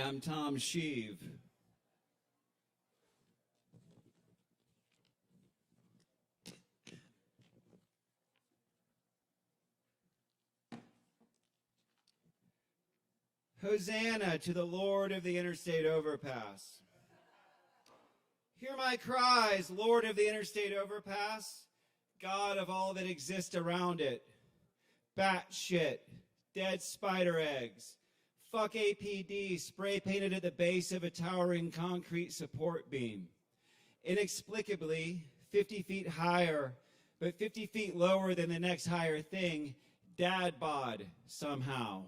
I'm Tom Scheve. Hosanna to the Lord of the Interstate Overpass. Hear my cries, Lord of the Interstate Overpass, God of all that exists around it. Bat shit, dead spider eggs, fuck A.P.D spray painted at the base of a towering concrete support beam. Inexplicably, 50 feet higher, but 50 feet lower than the next higher thing, dad bod somehow.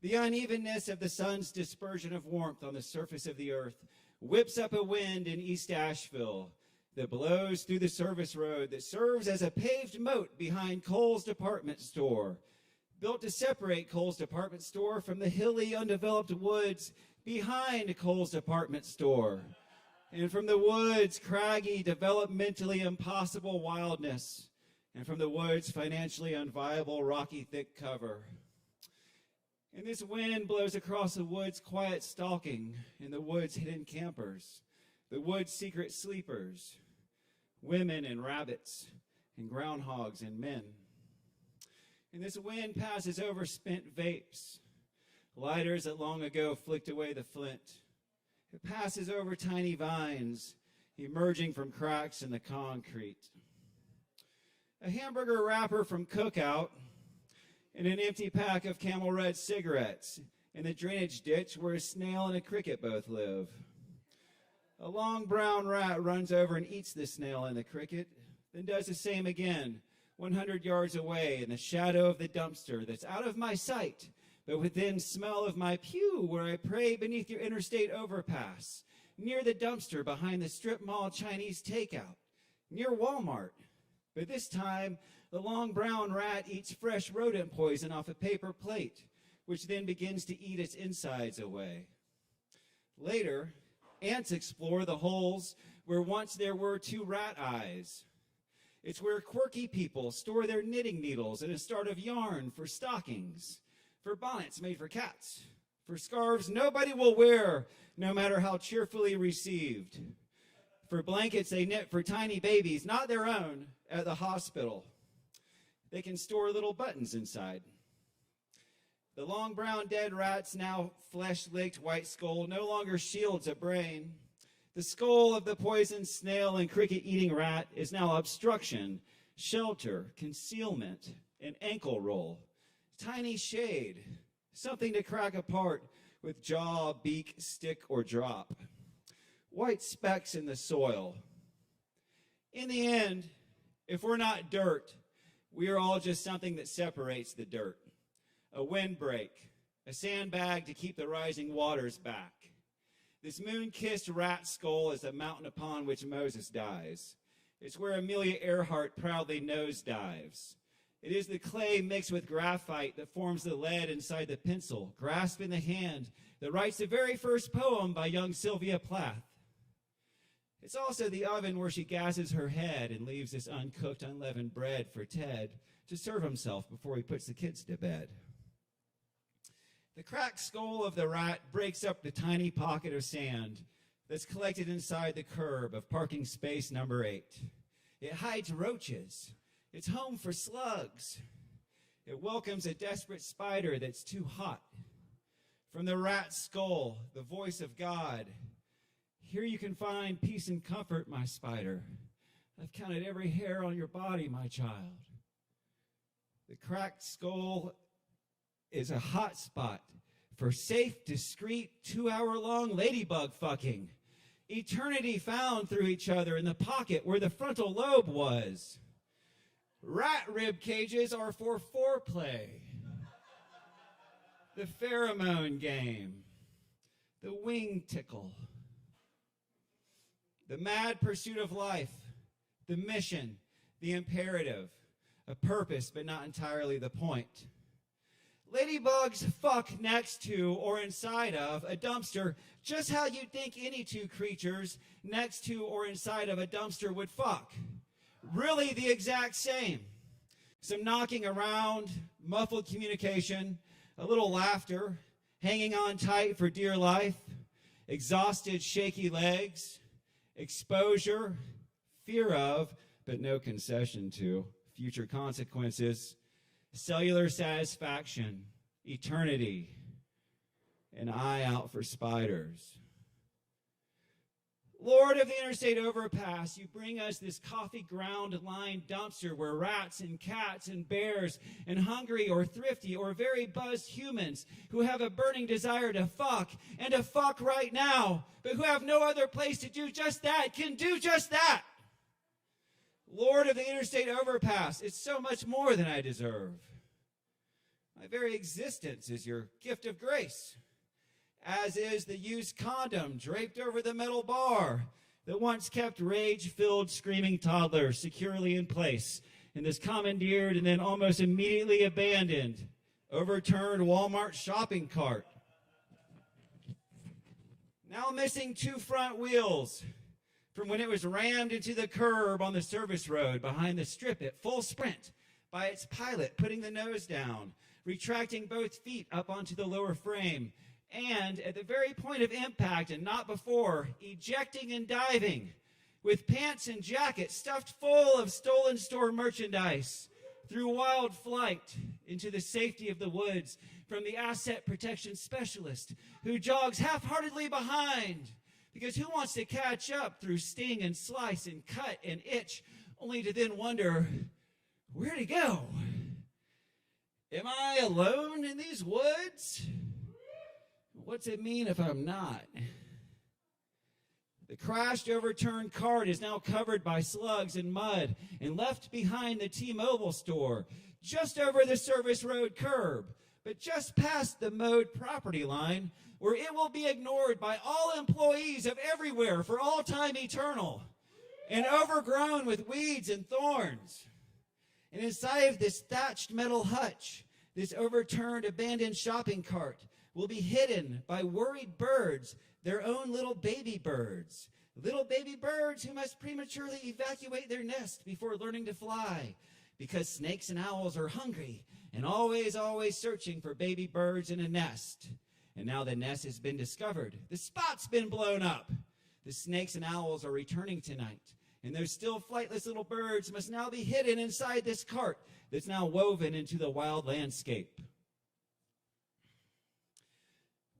The unevenness of the sun's dispersion of warmth on the surface of the earth whips up a wind in East Asheville that blows through the service road that serves as a paved moat behind Kohl's department store, built to separate Kohl's department store from the hilly, undeveloped woods behind Kohl's department store, and from the woods' craggy, developmentally impossible wildness, and from the woods' financially unviable, rocky, thick cover. And this wind blows across the woods' quiet stalking, and the woods' hidden campers, the woods' secret sleepers, women and rabbits, and groundhogs and men. And this wind passes over spent vapes, lighters that long ago flicked away the flint. It passes over tiny vines emerging from cracks in the concrete. A hamburger wrapper from Cookout and an empty pack of Camel Red cigarettes in the drainage ditch where a snail and a cricket both live. A long brown rat runs over and eats the snail and the cricket, then does the same again 100 yards away in the shadow of the dumpster that's out of my sight, but within smell of my pew where I pray beneath your interstate overpass, near the dumpster behind the strip mall Chinese takeout, near Walmart. But this time, the long brown rat eats fresh rodent poison off a paper plate, which then begins to eat its insides away. Later, ants explore the holes where once there were two rat eyes. It's where quirky people store their knitting needles and a start of yarn for stockings, for bonnets made for cats, for scarves nobody will wear, no matter how cheerfully received, for blankets they knit for tiny babies, not their own, at the hospital. They can store little buttons inside. The long brown dead rat's now flesh-licked white skull no longer shields a brain. The skull of the poisoned snail and cricket-eating rat is now obstruction, shelter, concealment, an ankle roll, tiny shade, something to crack apart with jaw, beak, stick, or drop. White specks in the soil. In the end, if we're not dirt, we are all just something that separates the dirt. A windbreak, a sandbag to keep the rising waters back. This moon-kissed rat skull is the mountain upon which Moses dies. It's where Amelia Earhart proudly nosedives. It is the clay mixed with graphite that forms the lead inside the pencil, grasped in the hand, that writes the very first poem by young Sylvia Plath. It's also the oven where she gasses her head and leaves this uncooked, unleavened bread for Ted to serve himself before he puts the kids to bed. The cracked skull of the rat breaks up the tiny pocket of sand that's collected inside the curb of parking space number 8. It hides roaches. It's home for slugs. It welcomes a desperate spider that's too hot. From the rat's skull, the voice of God. Here you can find peace and comfort, my spider. I've counted every hair on your body, my child. The cracked skull is a hot spot for safe, discreet, 2-hour-long ladybug fucking. Eternity found through each other in the pocket where the frontal lobe was. Rat rib cages are for foreplay. The pheromone game. The wing tickle. The mad pursuit of life. The mission. The imperative. A purpose, but not entirely the point. Ladybugs fuck next to or inside of a dumpster just how you'd think any two creatures next to or inside of a dumpster would fuck. Really the exact same. Some knocking around, muffled communication, a little laughter, hanging on tight for dear life, exhausted, shaky legs, exposure, fear of, but no concession to, future consequences, cellular satisfaction, eternity, an eye out for spiders. Lord of the Interstate Overpass, you bring us this coffee ground-lined dumpster where rats and cats and bears and hungry or thrifty or very buzzed humans who have a burning desire to fuck and to fuck right now, but who have no other place to do just that, can do just that. Lord of the Interstate Overpass, it's so much more than I deserve. My very existence is your gift of grace, as is the used condom draped over the metal bar that once kept rage-filled screaming toddlers securely in place in this commandeered and then almost immediately abandoned, overturned Walmart shopping cart. Now missing 2 front wheels from when it was rammed into the curb on the service road behind the strip at full sprint by its pilot putting the nose down, retracting both feet up onto the lower frame, and at the very point of impact and not before, ejecting and diving with pants and jacket stuffed full of stolen store merchandise through wild flight into the safety of the woods from the asset protection specialist who jogs half-heartedly behind, because who wants to catch up through sting and slice and cut and itch only to then wonder, where'd he go? Am I alone in these woods? What's it mean if I'm not? The crashed, overturned cart is now covered by slugs and mud and left behind the T-Mobile store, just over the service road curb, but just past the mowed property line, where it will be ignored by all employees of everywhere for all time eternal, and overgrown with weeds and thorns. And inside of this thatched metal hutch, this overturned, abandoned shopping cart will be hidden by worried birds, their own little baby birds who must prematurely evacuate their nest before learning to fly, because snakes and owls are hungry and always searching for baby birds in a nest. And now the nest has been discovered. The spot's been blown up. The snakes and owls are returning tonight, and those still flightless little birds must now be hidden inside this cart that's now woven into the wild landscape.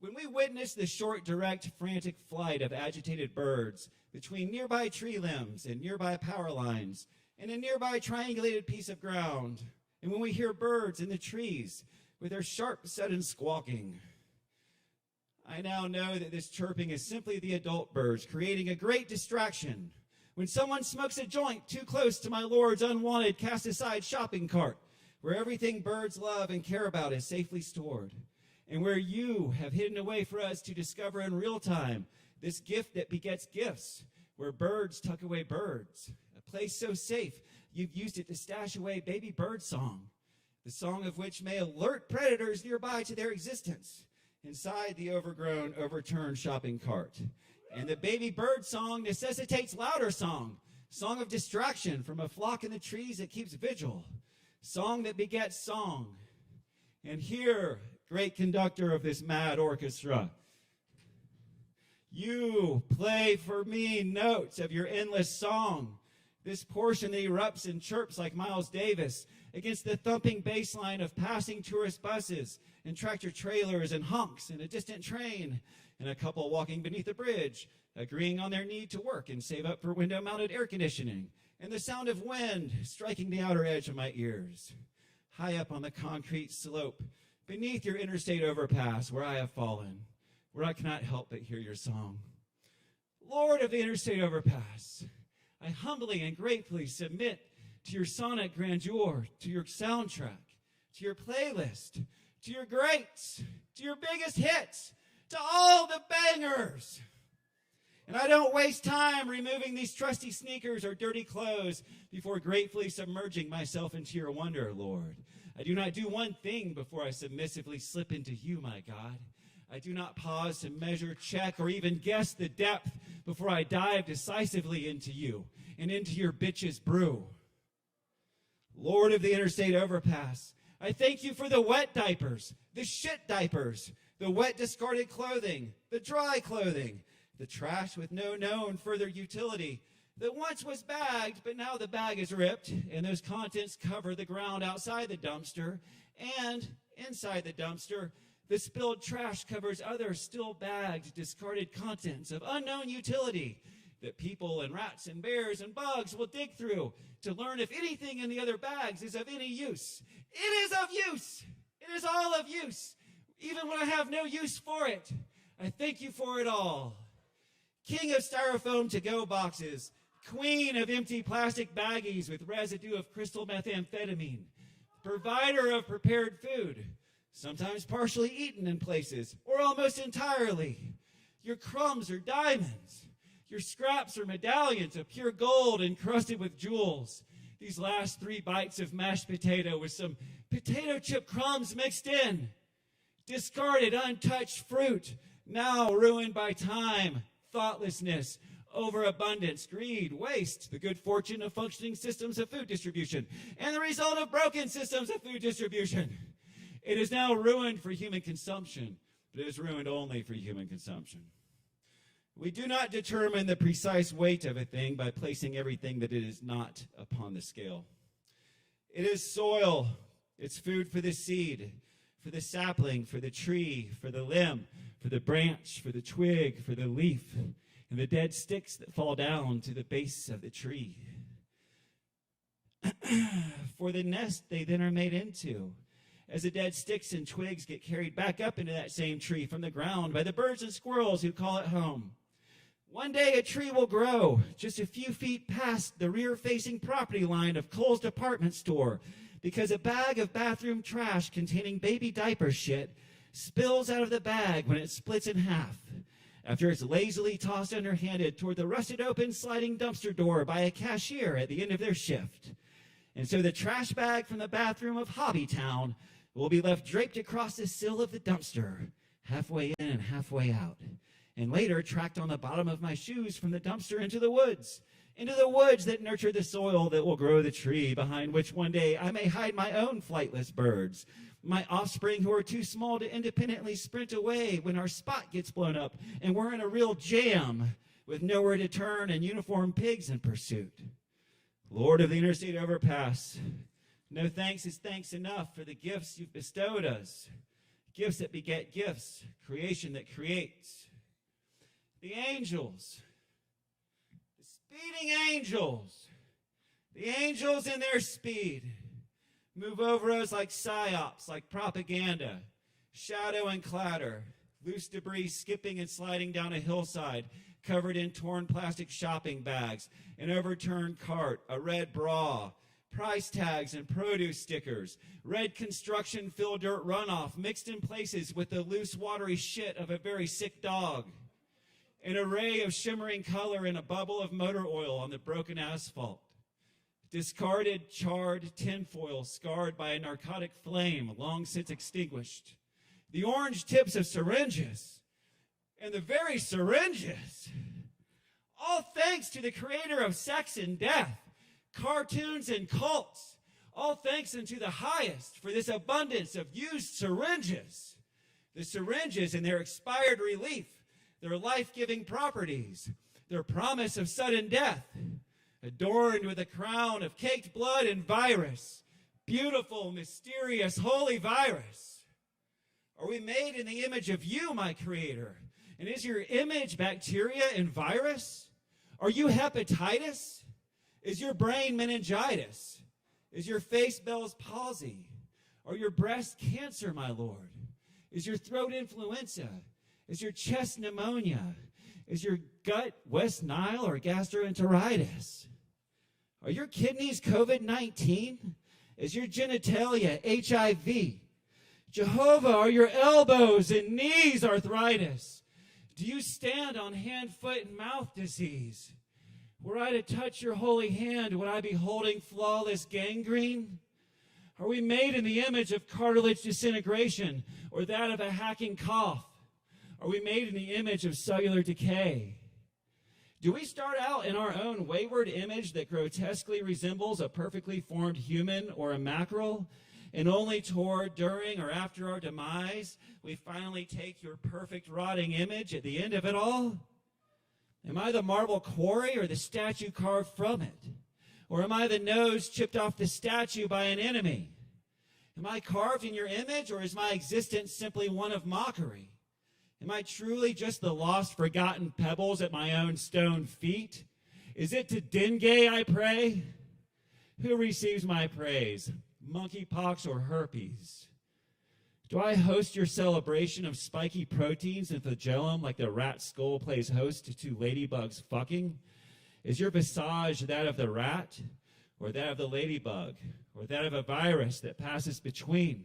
When we witness the short, direct, frantic flight of agitated birds between nearby tree limbs and nearby power lines and a nearby triangulated piece of ground, and when we hear birds in the trees with their sharp, sudden squawking, I now know that this chirping is simply the adult birds creating a great distraction when someone smokes a joint too close to my Lord's unwanted, cast-aside shopping cart, where everything birds love and care about is safely stored, and where you have hidden away for us to discover in real time this gift that begets gifts, where birds tuck away birds, a place so safe you've used it to stash away baby bird song, the song of which may alert predators nearby to their existence inside the overgrown, overturned shopping cart. And the baby bird song necessitates louder song of distraction from a flock in the trees that keeps vigil, song that begets song. And here, great conductor of this mad orchestra, you play for me notes of your endless song, this portion that erupts and chirps like Miles Davis against the thumping bass line of passing tourist buses and tractor trailers and honks and a distant train and a couple walking beneath a bridge, agreeing on their need to work and save up for window-mounted air conditioning, and the sound of wind striking the outer edge of my ears, high up on the concrete slope beneath your interstate overpass where I have fallen, where I cannot help but hear your song. Lord of the interstate overpass, I humbly and gratefully submit to your sonic grandeur, to your soundtrack, to your playlist, to your greats, to your biggest hits, to all the bangers. And I don't waste time removing these trusty sneakers or dirty clothes before gratefully submerging myself into your wonder, Lord. I do not do one thing before I submissively slip into you, my God. I do not pause to measure, check, or even guess the depth before I dive decisively into you and into your bitch's brew. Lord of the interstate overpass, I thank you for the wet diapers, the shit diapers, the wet discarded clothing, the dry clothing, the trash with no known further utility that once was bagged, but now the bag is ripped, and those contents cover the ground outside the dumpster, and inside the dumpster, the spilled trash covers other still bagged, discarded contents of unknown utility that people and rats and bears and bugs will dig through to learn if anything in the other bags is of any use. It is of use. It is all of use. Even when I have no use for it, I thank you for it all. King of styrofoam to-go boxes, queen of empty plastic baggies with residue of crystal methamphetamine, provider of prepared food, sometimes partially eaten in places, or almost entirely. Your crumbs are diamonds. Your scraps are medallions of pure gold encrusted with jewels. These last 3 bites of mashed potato with some potato chip crumbs mixed in. Discarded, untouched fruit, now ruined by time, thoughtlessness, overabundance, greed, waste, the good fortune of functioning systems of food distribution, and the result of broken systems of food distribution. It is now ruined for human consumption, but it is ruined only for human consumption. We do not determine the precise weight of a thing by placing everything that it is not upon the scale. It is soil. It's food for the seed, for the sapling, for the tree, for the limb, for the branch, for the twig, for the leaf, and the dead sticks that fall down to the base of the tree. For the nest they then are made into, as the dead sticks and twigs get carried back up into that same tree from the ground by the birds and squirrels who call it home. One day a tree will grow just a few feet past the rear-facing property line of Kohl's department store because a bag of bathroom trash containing baby diaper shit spills out of the bag when it splits in half after it's lazily tossed underhanded toward the rusted open sliding dumpster door by a cashier at the end of their shift. And so the trash bag from the bathroom of Hobbytown will be left draped across the sill of the dumpster, halfway in and halfway out, and later tracked on the bottom of my shoes from the dumpster into the woods that nurture the soil that will grow the tree behind which one day I may hide my own flightless birds, my offspring who are too small to independently sprint away when our spot gets blown up and we're in a real jam with nowhere to turn and uniformed pigs in pursuit. Lord of the Interstate Overpass, no thanks is thanks enough for the gifts you've bestowed us, gifts that beget gifts, creation that creates. The angels, the speeding angels, the angels in their speed move over us like psyops, like propaganda, shadow and clatter, loose debris skipping and sliding down a hillside covered in torn plastic shopping bags, an overturned cart, a red bra, price tags and produce stickers, red construction fill dirt runoff mixed in places with the loose watery shit of a very sick dog. An array of shimmering color in a bubble of motor oil on the broken asphalt. Discarded, charred tinfoil scarred by a narcotic flame long since extinguished. The orange tips of syringes. And the very syringes. All thanks to the creator of sex and death, cartoons and cults. All thanks unto the highest for this abundance of used syringes. The syringes and their expired relief, their life-giving properties, their promise of sudden death, adorned with a crown of caked blood and virus, beautiful, mysterious, holy virus. Are we made in the image of you, my creator? And is your image bacteria and virus? Are you hepatitis? Is your brain meningitis? Is your face Bell's palsy? Are your breast cancer, my Lord? Is your throat influenza? Is your chest pneumonia? Is your gut West Nile or gastroenteritis? Are your kidneys COVID-19? Is your genitalia HIV? Jehovah, are your elbows and knees arthritis? Do you stand on hand, foot, and mouth disease? Were I to touch your holy hand, would I be holding flawless gangrene? Are we made in the image of cartilage disintegration or that of a hacking cough? Are we made in the image of cellular decay? Do we start out in our own wayward image that grotesquely resembles a perfectly formed human or a mackerel? and only toward, during, or after our demise, we finally take your perfect rotting image at the end of it all? Am I the marble quarry or the statue carved from it? Or am I the nose chipped off the statue by an enemy? Am I carved in your image, or is my existence simply one of mockery? Am I truly just the lost, forgotten pebbles at my own stone feet? Is it to dengue I pray? Who receives my praise, monkeypox or herpes? Do I host your celebration of spiky proteins and flagellum like the rat skull plays host to two ladybugs fucking? Is your visage that of the rat, or that of the ladybug, or that of a virus that passes between?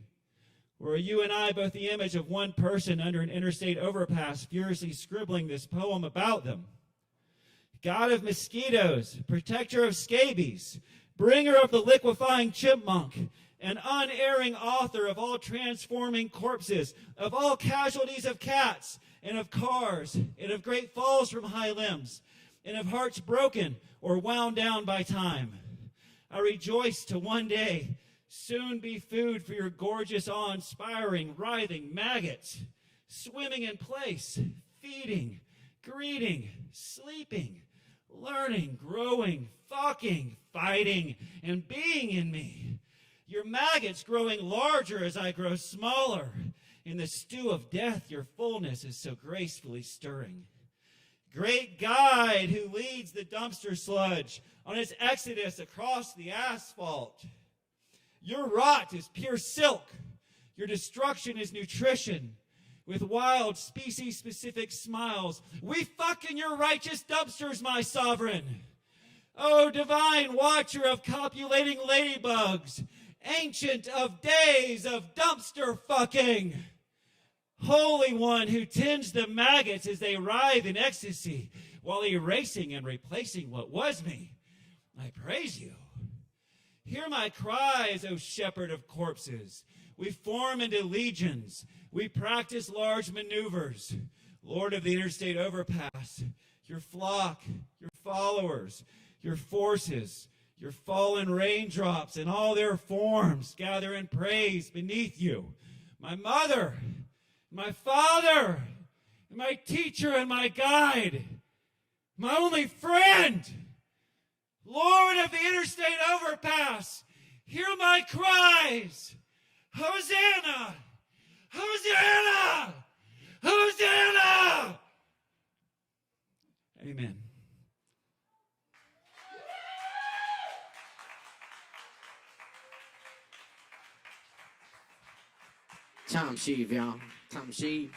Or are you and I both the image of one person under an interstate overpass furiously scribbling this poem about them? God of mosquitoes, protector of scabies, bringer of the liquefying chipmunk, and unerring author of all transforming corpses, of all casualties of cats, and of cars, and of great falls from high limbs, and of hearts broken or wound down by time. I rejoice to one day soon be food for your gorgeous, awe-inspiring, writhing maggots, swimming in place, feeding, greeting, sleeping, learning, growing, fucking, fighting, and being in me. Your maggots growing larger as I grow smaller. In the stew of death, your fullness is so gracefully stirring. Great guide who leads the dumpster sludge on its exodus across the asphalt. Your rot is pure silk. Your destruction is nutrition. With wild, species-specific smiles, we fuck in your righteous dumpsters, my sovereign. Oh, divine watcher of copulating ladybugs, ancient of days of dumpster fucking. Holy one who tends the maggots as they writhe in ecstasy while erasing and replacing what was me. I praise you. Hear my cries, O shepherd of corpses. We form into legions. We practice large maneuvers. Lord of the Interstate Overpass, your flock, your followers, your forces, your fallen raindrops in all their forms gather in praise beneath you. My mother, my father, my teacher and my guide, my only friend, Lord of the Interstate Overpass, hear my cries. Hosanna! Hosanna! Hosanna! Amen. Tom Scheve, y'all. Tom Scheve.